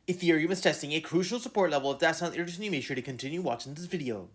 Ethereum is testing a crucial support level. If that sounds interesting, you make sure to continue watching this video.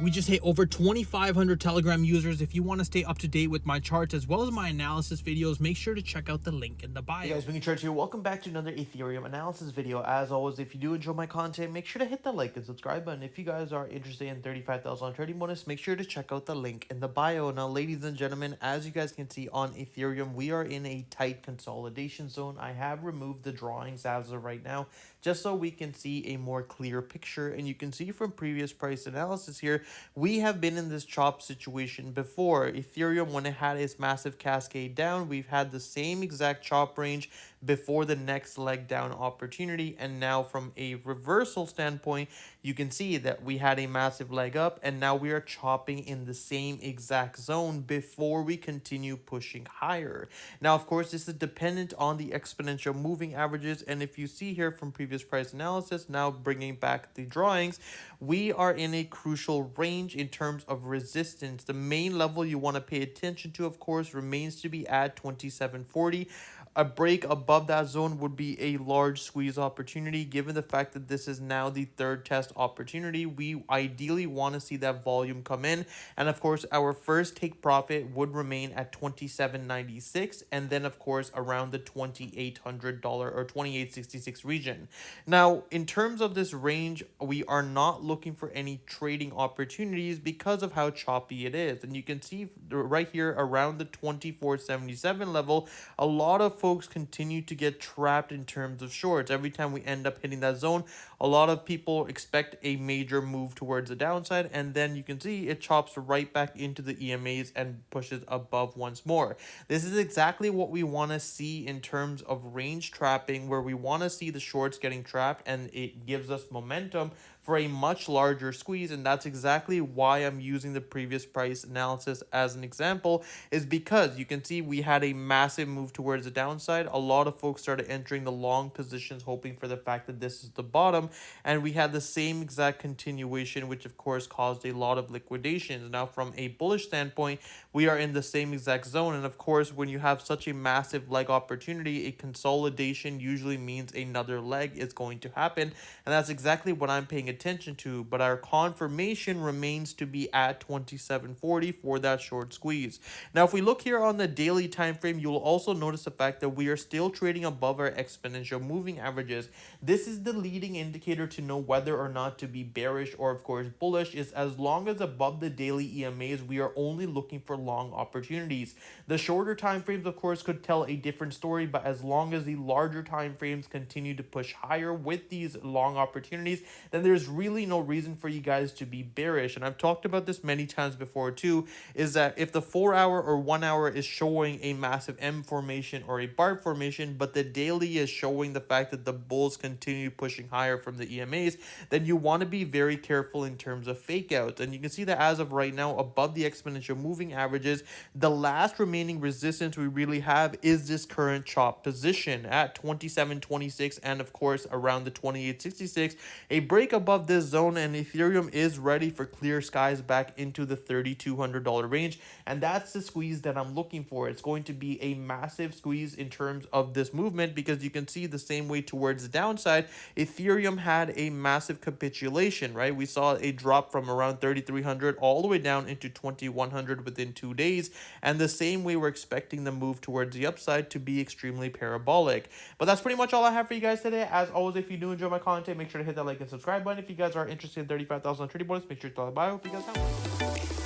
We just hit over 2,500 Telegram users. If you want to stay up to date with my charts as well as my analysis videos, make sure to check out the link in the bio. Hey guys, Pingu Charts here. Welcome back to another Ethereum analysis video. As always, if you do enjoy my content, make sure to hit that like and subscribe button. If you guys are interested in 35,000 trading bonus, make sure to check out the link in the bio. Now, ladies and gentlemen, as you guys can see on Ethereum, we are in a tight consolidation zone. I have removed the drawings as of right now, just so we can see a more clear picture. And you can see from previous price analysis here, we have been in this chop situation before. Ethereum, when it had its massive cascade down, we've had the same exact chop range before the next leg down opportunity. And now from a reversal standpoint, you can see that we had a massive leg up and now we are chopping in the same exact zone before we continue pushing higher. Now, of course, this is dependent on the exponential moving averages. And if you see here from previous price analysis, now bringing back the drawings, we are in a crucial range in terms of resistance. The main level you want to pay attention to, of course, remains to be at 2740. A break above that zone would be a large squeeze opportunity. Given the fact that this is now the third test opportunity, we ideally want to see that volume come in. And of course, our first take profit would remain at $27.96, and then of course around the $2,800 or $2,866 region. Now, in terms of this range, we are not looking for any trading opportunities because of how choppy it is. And you can see right here around the 2477 level, a lot of folks continue to get trapped in terms of shorts. Every time we end up hitting that zone, a lot of people expect a major move towards the downside, and then you can see it chops right back into the EMAs and pushes above once more. This is exactly what we want to see in terms of range trapping, where we want to see the shorts getting trapped and it gives us momentum for a much larger squeeze. And that's exactly why I'm using the previous price analysis as an example, is because you can see we had a massive move towards the downside. A lot of folks started entering the long positions hoping for the fact that this is the bottom, and we had the same exact continuation, which of course caused a lot of liquidations. Now, from a bullish standpoint, we are in the same exact zone, and of course when you have such a massive leg opportunity, a consolidation usually means another leg is going to happen, and that's exactly what I'm paying attention to. But our confirmation remains to be at 2740 for that short squeeze. Now, if we look here on the daily time frame, you'll also notice the fact that we are still trading above our exponential moving averages. This is the leading indicator to know whether or not to be bearish or of course bullish. Is as long as above the daily EMAs, we are only looking for long opportunities. The shorter time frames of course could tell a different story, but as long as the larger time frames continue to push higher with these long opportunities, then there's really no reason for you guys to be bearish. And I've talked about this many times before too, is that if the 4 hour or 1 hour is showing a massive M formation or a bar formation, but the daily is showing the fact that the bulls continue pushing higher from the EMAs, then you want to be very careful in terms of fake outs. And you can see that as of right now, above the exponential moving averages, the last remaining resistance we really have is this current chop position at 2726 and of course around the 2866. A break above this zone and Ethereum is ready for clear skies back into the $3,200 range, and that's the squeeze that I'm looking for. It's going to be a massive squeeze in terms of this movement, because you can see the same way towards the downside, Ethereum had a massive capitulation, right? We saw a drop from around 3,300 all the way down into 2,100 within 2 days, and the same way we're expecting the move towards the upside to be extremely parabolic. But that's pretty much all I have for you guys today. As always, if you do enjoy my content, make sure to hit that like and subscribe button. If you guys are interested in 35,000 trading bonus, make sure to tell the bio. Hope you guys have one.